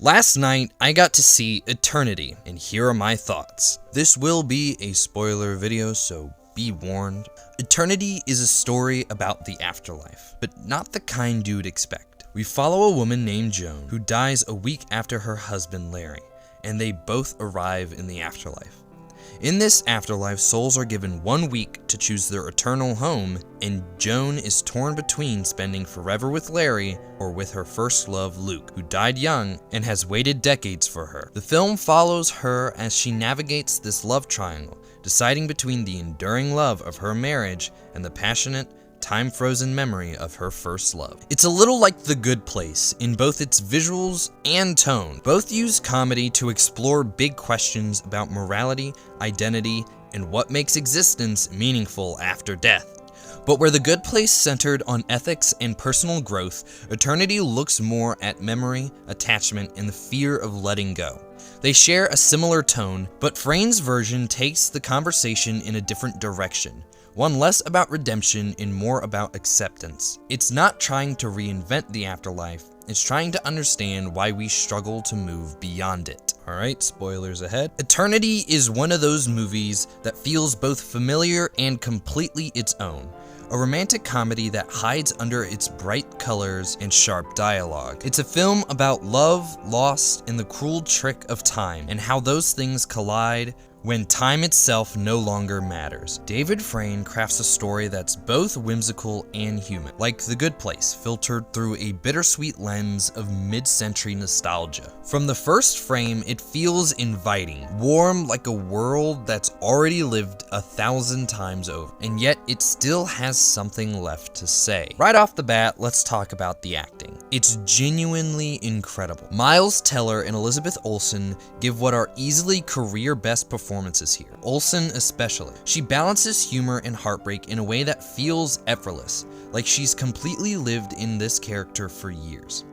Last night, I got to see Eternity, and here are my thoughts. This will be a spoiler video, so be warned. Eternity is a story about the afterlife, but not the kind you'd expect. We follow a woman named Joan, who dies a week after her husband Larry, and they both arrive in the afterlife. In this afterlife, souls are given 1 week to choose their eternal home, and Joan is torn between spending forever with Larry or with her first love, Luke, who died young and has waited decades for her. The film follows her as she navigates this love triangle, deciding between the enduring love of her marriage and the passionate, time-frozen memory of her first love. It's a little like The Good Place in both its visuals and tone. Both use comedy to explore big questions about morality, identity, and what makes existence meaningful after death. But where The Good Place centered on ethics and personal growth, Eternity looks more at memory, attachment, and the fear of letting go. They share a similar tone, but Frayn's version takes the conversation in a different direction. One less about redemption and more about acceptance. It's not trying to reinvent the afterlife, it's trying to understand why we struggle to move beyond it. Alright, spoilers ahead. Eternity is one of those movies that feels both familiar and completely its own. A romantic comedy that hides under its bright colors and sharp dialogue. It's a film about love, loss, and the cruel trick of time, and how those things collide when time itself no longer matters. David Frayn crafts a story that's both whimsical and human, like The Good Place, filtered through a bittersweet lens of mid-century nostalgia. From the first frame, it feels inviting, warm like a world that's already lived 1,000 times over, and yet it still has something left to say. Right off the bat, let's talk about the acting. It's genuinely incredible. Miles Teller and Elizabeth Olsen give what are easily career best performances here. Olsen especially. She balances humor and heartbreak in a way that feels effortless, like she's completely lived in this character for years.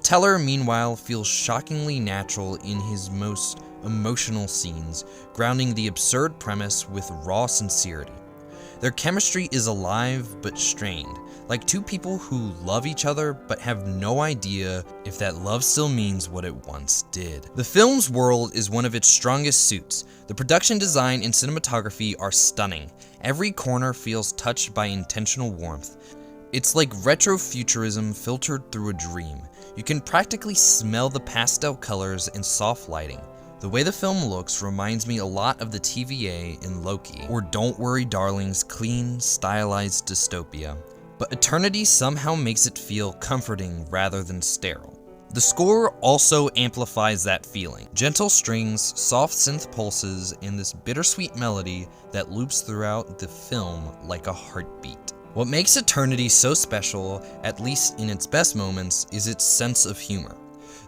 Teller, meanwhile, feels shockingly natural in his most emotional scenes, grounding the absurd premise with raw sincerity. Their chemistry is alive but strained, like two people who love each other but have no idea if that love still means what it once did. The film's world is one of its strongest suits. The production design and cinematography are stunning. Every corner feels touched by intentional warmth. It's like retrofuturism filtered through a dream. You can practically smell the pastel colors and soft lighting. The way the film looks reminds me a lot of the TVA in Loki, or Don't Worry Darling's clean, stylized dystopia. But Eternity somehow makes it feel comforting rather than sterile. The score also amplifies that feeling. Gentle strings, soft synth pulses, and this bittersweet melody that loops throughout the film like a heartbeat. What makes Eternity so special, at least in its best moments, is its sense of humor.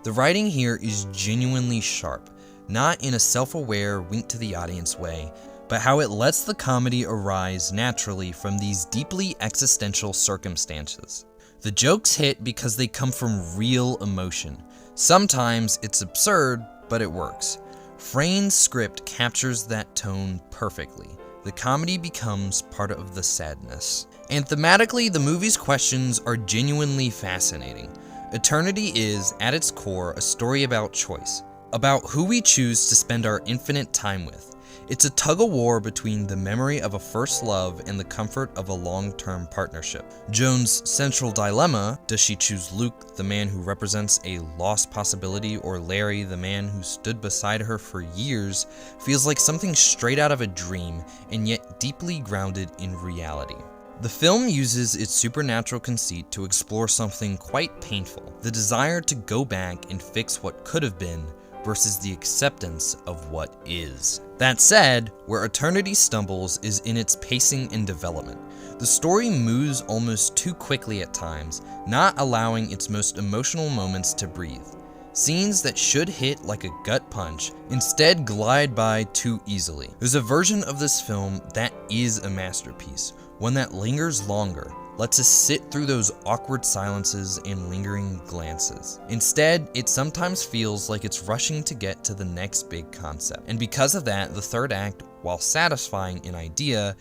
The writing here is genuinely sharp, not in a self-aware, wink-to-the-audience way, but how it lets the comedy arise naturally from these deeply existential circumstances. The jokes hit because they come from real emotion. Sometimes it's absurd, but it works. Frayn's script captures that tone perfectly. The comedy becomes part of the sadness. And thematically, the movie's questions are genuinely fascinating. Eternity is, at its core, a story about choice, about who we choose to spend our infinite time with. It's a tug-of-war between the memory of a first love and the comfort of a long-term partnership. Joan's central dilemma, does she choose Luke, the man who represents a lost possibility, or Larry, the man who stood beside her for years, feels like something straight out of a dream, and yet deeply grounded in reality. The film uses its supernatural conceit to explore something quite painful, the desire to go back and fix what could have been, versus the acceptance of what is. That said, where Eternity stumbles is in its pacing and development. The story moves almost too quickly at times, not allowing its most emotional moments to breathe. Scenes that should hit like a gut punch instead glide by too easily. There's a version of this film that is a masterpiece, one that lingers longer, lets us sit through those awkward silences and lingering glances. Instead, it sometimes feels like it's rushing to get to the next big concept. And because of that, the third act, while satisfying in idea,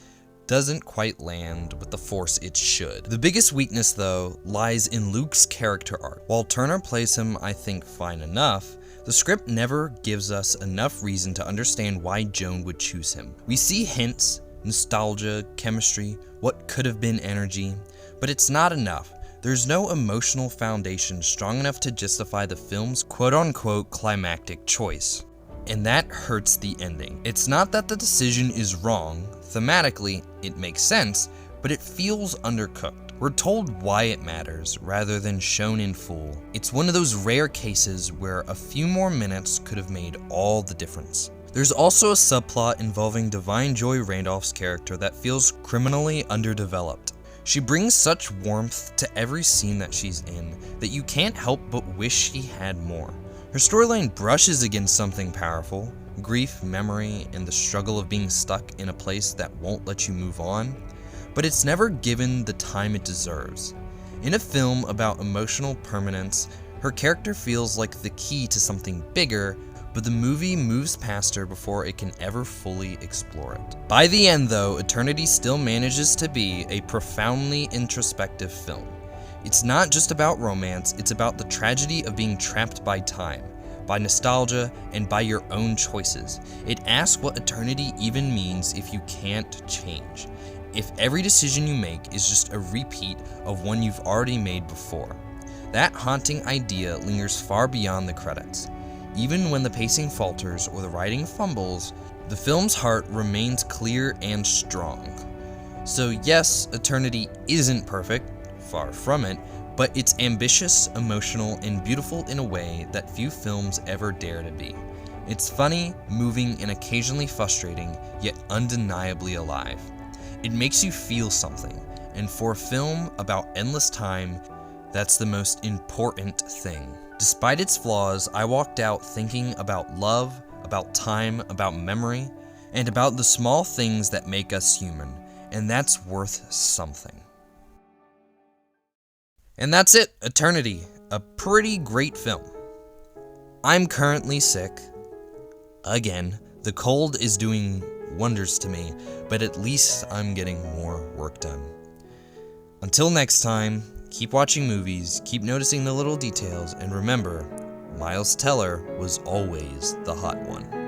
doesn't quite land with the force it should. The biggest weakness, though, lies in Luke's character arc. While Turner plays him, I think, fine enough, the script never gives us enough reason to understand why Joan would choose him. We see hints, nostalgia, chemistry, what could have been energy, but it's not enough. There's no emotional foundation strong enough to justify the film's quote-unquote climactic choice. And that hurts the ending. It's not that the decision is wrong. Thematically, it makes sense, but it feels undercooked. We're told why it matters, rather than shown in full. It's one of those rare cases where a few more minutes could have made all the difference. There's also a subplot involving Divine Joy Randolph's character that feels criminally underdeveloped. She brings such warmth to every scene that she's in that you can't help but wish she had more. Her storyline brushes against something powerful, grief, memory, and the struggle of being stuck in a place that won't let you move on, but it's never given the time it deserves. In a film about emotional permanence, her character feels like the key to something bigger, but the movie moves past her before it can ever fully explore it. By the end, though, Eternity still manages to be a profoundly introspective film. It's not just about romance, it's about the tragedy of being trapped by time, by nostalgia, and by your own choices. It asks what eternity even means if you can't change, if every decision you make is just a repeat of one you've already made before. That haunting idea lingers far beyond the credits. Even when the pacing falters or the writing fumbles, the film's heart remains clear and strong. So yes, Eternity isn't perfect, far from it, but it's ambitious, emotional, and beautiful in a way that few films ever dare to be. It's funny, moving, and occasionally frustrating, yet undeniably alive. It makes you feel something, and for a film about endless time, that's the most important thing. Despite its flaws, I walked out thinking about love, about time, about memory, and about the small things that make us human, and that's worth something. And that's it, Eternity, a pretty great film. I'm currently sick. Again, the cold is doing wonders to me, but at least I'm getting more work done. Until next time, keep watching movies, keep noticing the little details, and remember, Miles Teller was always the hot one.